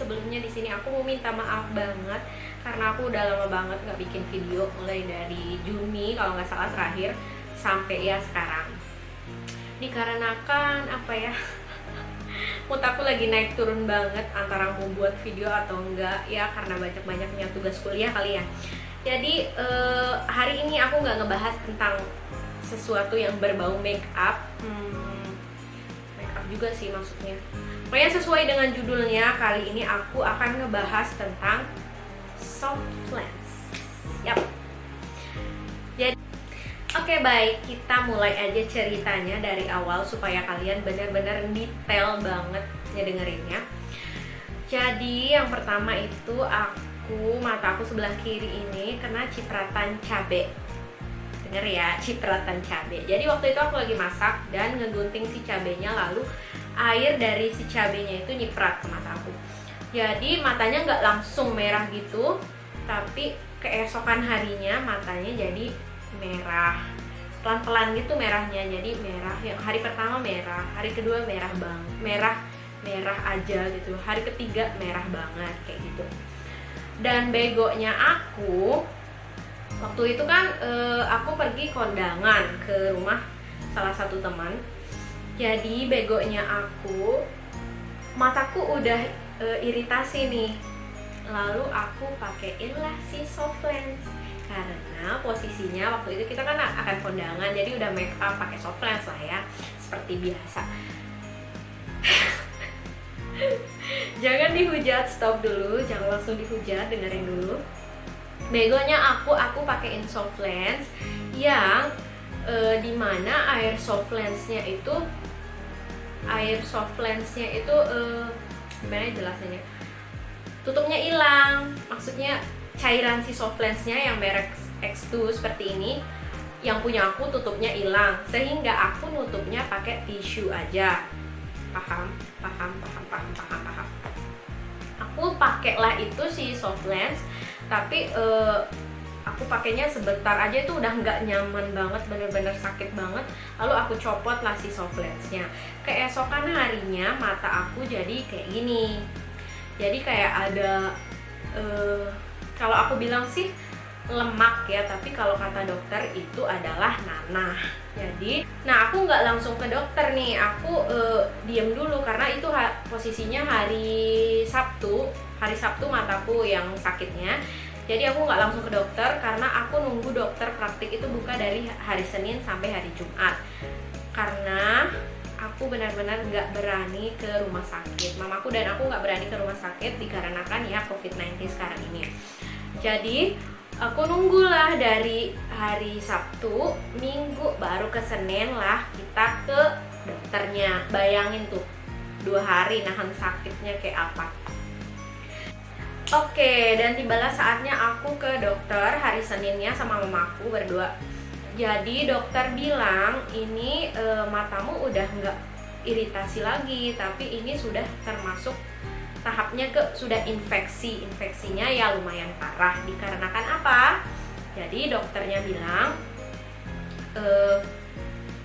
sebelumnya di sini aku mau minta maaf banget karena aku udah lama banget nggak bikin video, mulai dari Juni kalau nggak salah terakhir sampai ya sekarang. Dikarenakan apa ya, mood aku lagi naik turun banget antara mau buat video atau enggak ya, karena banyak-banyaknya tugas kuliah kali ya. Jadi hari ini aku nggak ngebahas tentang sesuatu yang berbau make up, make up juga sih maksudnya. Pokoknya sesuai dengan judulnya, kali ini aku akan ngebahas tentang soft lens. Yap. Jadi oke, baik, kita mulai aja ceritanya dari awal supaya kalian benar-benar detail banget ngedengerinnya. Jadi yang pertama itu mata aku sebelah kiri ini kena cipratan cabe. Denger ya, cipratan cabe. Jadi waktu itu aku lagi masak dan ngegunting si cabenya, lalu air dari si cabenya itu nyiprat ke mata aku. Jadi matanya nggak langsung merah gitu, tapi keesokan harinya matanya jadi merah, pelan-pelan gitu merahnya. Jadi merah, yang hari pertama merah, hari kedua merah merah aja gitu, hari ketiga merah banget kayak gitu. Dan begonya aku waktu itu kan aku pergi kondangan ke rumah salah satu teman. Jadi begonya aku, mataku udah iritasi nih, lalu aku pakeinlah si soft lens. Karena posisinya waktu itu kita kan akan kondangan, jadi udah make up pakai soft lens lah ya, seperti biasa. Jangan dihujat, stop dulu, jangan langsung dihujat, dengerin dulu. Begonya aku pakein soft lens yang dimana air soft lensnya itu gimana jelasinnya, tutupnya hilang. Maksudnya cairan si soft lensnya yang merek X2 seperti ini, yang punya aku tutupnya hilang, sehingga aku nutupnya pakai tisu aja. Paham. Aku pakailah itu si soft lens, tapi aku pakainya sebentar aja itu udah nggak nyaman banget, bener-bener sakit banget. Lalu aku copot lah si soft lensnya. Keesokan harinya mata aku jadi kayak gini. Jadi kayak ada kalau aku bilang sih lemak ya, tapi kalau kata dokter itu adalah nanah. Jadi, aku nggak langsung ke dokter nih, aku diem dulu karena itu posisinya hari Sabtu mataku yang sakitnya. Jadi aku nggak langsung ke dokter karena aku nunggu dokter praktik itu buka dari hari Senin sampai hari Jumat. Karena aku benar-benar nggak berani ke rumah sakit. Mamaku dan aku nggak berani ke rumah sakit dikarenakan ya COVID-19 sekarang ini. Jadi aku nunggulah dari hari Sabtu, Minggu, baru ke Senin lah kita ke dokternya. Bayangin tuh, 2 hari nahan sakitnya kayak apa. Oke, dan tibalah saatnya aku ke dokter hari Seninnya sama mamaku berdua. Jadi dokter bilang ini matamu udah nggak iritasi lagi, tapi ini sudah termasuk tahapnya sudah infeksinya ya lumayan parah. Dikarenakan apa? Jadi dokternya bilang,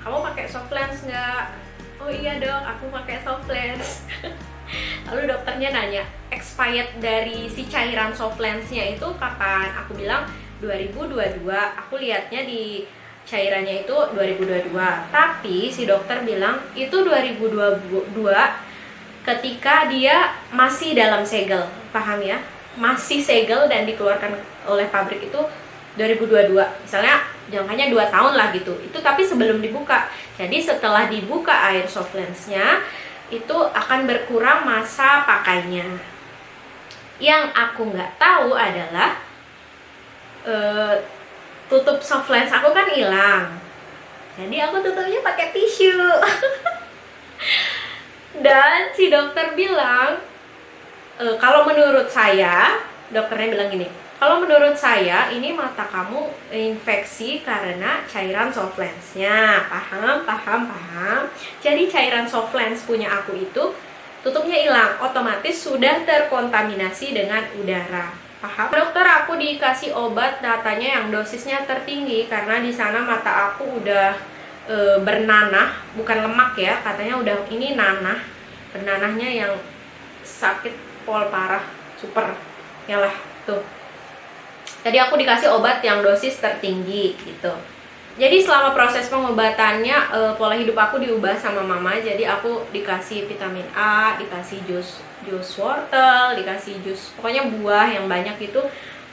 kamu pakai soft lens nggak? Oh iya dong, aku pakai soft lens. Lalu dokternya nanya, expired dari si cairan soft lensnya itu kapan? Aku bilang 2022. Aku lihatnya di cairannya itu 2022. Tapi si dokter bilang itu 2022 ketika dia masih dalam segel. Paham ya? Masih segel dan dikeluarkan oleh pabrik itu 2022. Misalnya jangkanya 2 tahun lah gitu. Itu tapi sebelum dibuka. Jadi setelah dibuka air soft lensnya, itu akan berkurang masa pakainya. Yang aku nggak tahu adalah tutup soft lens aku kan hilang, jadi aku tutupnya pakai tisu. Dan si dokter bilang, kalau menurut saya, dokternya bilang gini, kalau menurut saya ini mata kamu infeksi karena cairan soft lensnya. Paham. Jadi cairan soft lens punya aku itu tutupnya hilang, otomatis sudah terkontaminasi dengan udara. Paham? Dokter, aku dikasih obat, katanya yang dosisnya tertinggi karena di sana mata aku udah bernanah, bukan lemak ya, katanya udah ini nanah, bernanahnya yang sakit pol parah, super. Yalah, tuh. Tadi aku dikasih obat yang dosis tertinggi gitu. Jadi selama proses pengobatannya pola hidup aku diubah sama mama. Jadi aku dikasih vitamin A, dikasih jus wortel, dikasih jus pokoknya buah yang banyak itu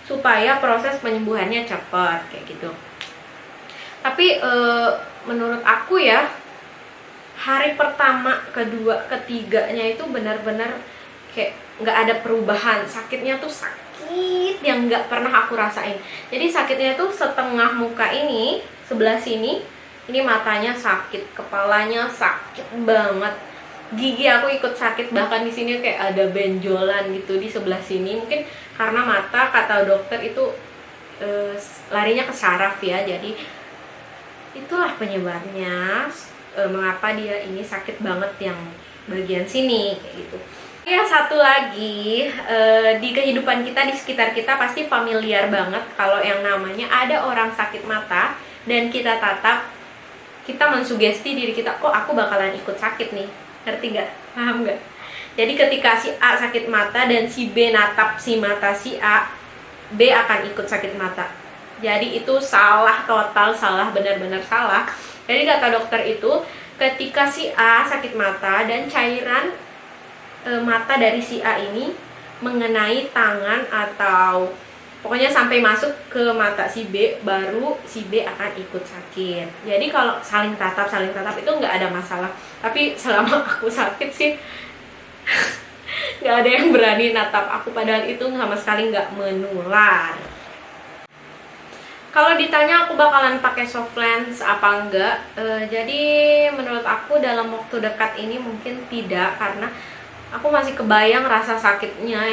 supaya proses penyembuhannya cepat kayak gitu. Tapi menurut aku ya, hari pertama, kedua, ketiganya itu benar-benar kayak nggak ada perubahan. Sakitnya tuh sakit yang nggak pernah aku rasain. Jadi sakitnya tuh setengah muka ini, sebelah sini, ini matanya sakit, kepalanya sakit banget, gigi aku ikut sakit, bahkan di sini kayak ada benjolan gitu di sebelah sini. Mungkin karena mata, kata dokter itu larinya ke saraf ya. Jadi itulah penyebabnya mengapa dia ini sakit banget yang bagian sini kayak gitu. Ya, satu lagi, di kehidupan kita, di sekitar kita pasti familiar banget kalau yang namanya ada orang sakit mata dan kita tatap, kita mensugesti diri kita, oh aku bakalan ikut sakit nih. Ngerti nggak? Paham nggak? Jadi ketika si A sakit mata dan si B natap si mata si A, B akan ikut sakit mata. Jadi itu salah total, salah, benar-benar salah. Jadi kata dokter itu, ketika si A sakit mata dan cairan mata dari si A ini mengenai tangan atau pokoknya sampai masuk ke mata si B, baru si B akan ikut sakit. Jadi kalau saling tatap itu nggak ada masalah. Tapi selama aku sakit sih nggak ada yang berani natap aku, padahal itu sama sekali nggak menular. Kalau ditanya aku bakalan pakai soft lens apa enggak, jadi menurut aku dalam waktu dekat ini mungkin tidak, karena aku masih kebayang rasa sakitnya,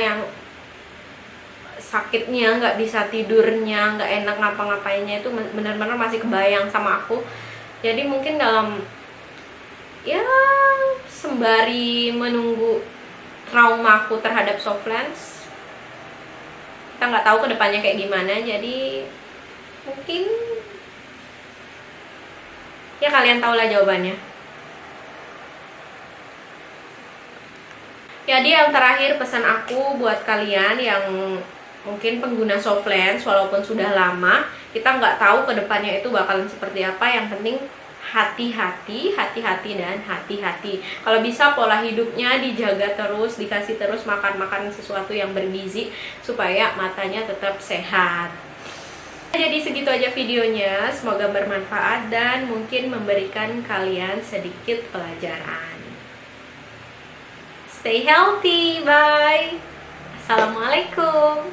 nggak bisa tidurnya, nggak enak ngapa-ngapainnya, itu benar-benar masih kebayang sama aku. Jadi mungkin dalam ya sembari menunggu traumaku terhadap soft lens, kita nggak tahu kedepannya kayak gimana. Jadi mungkin ya kalian tahu lah jawabannya. Jadi yang terakhir, pesan aku buat kalian yang mungkin pengguna soft lens walaupun sudah lama, kita nggak tahu kedepannya itu bakalan seperti apa. Yang penting hati-hati, dan hati-hati. Kalau bisa pola hidupnya dijaga terus, dikasih terus makan sesuatu yang bergizi supaya matanya tetap sehat. Jadi segitu aja videonya, semoga bermanfaat dan mungkin memberikan kalian sedikit pelajaran. Stay healthy, bye. Assalamualaikum.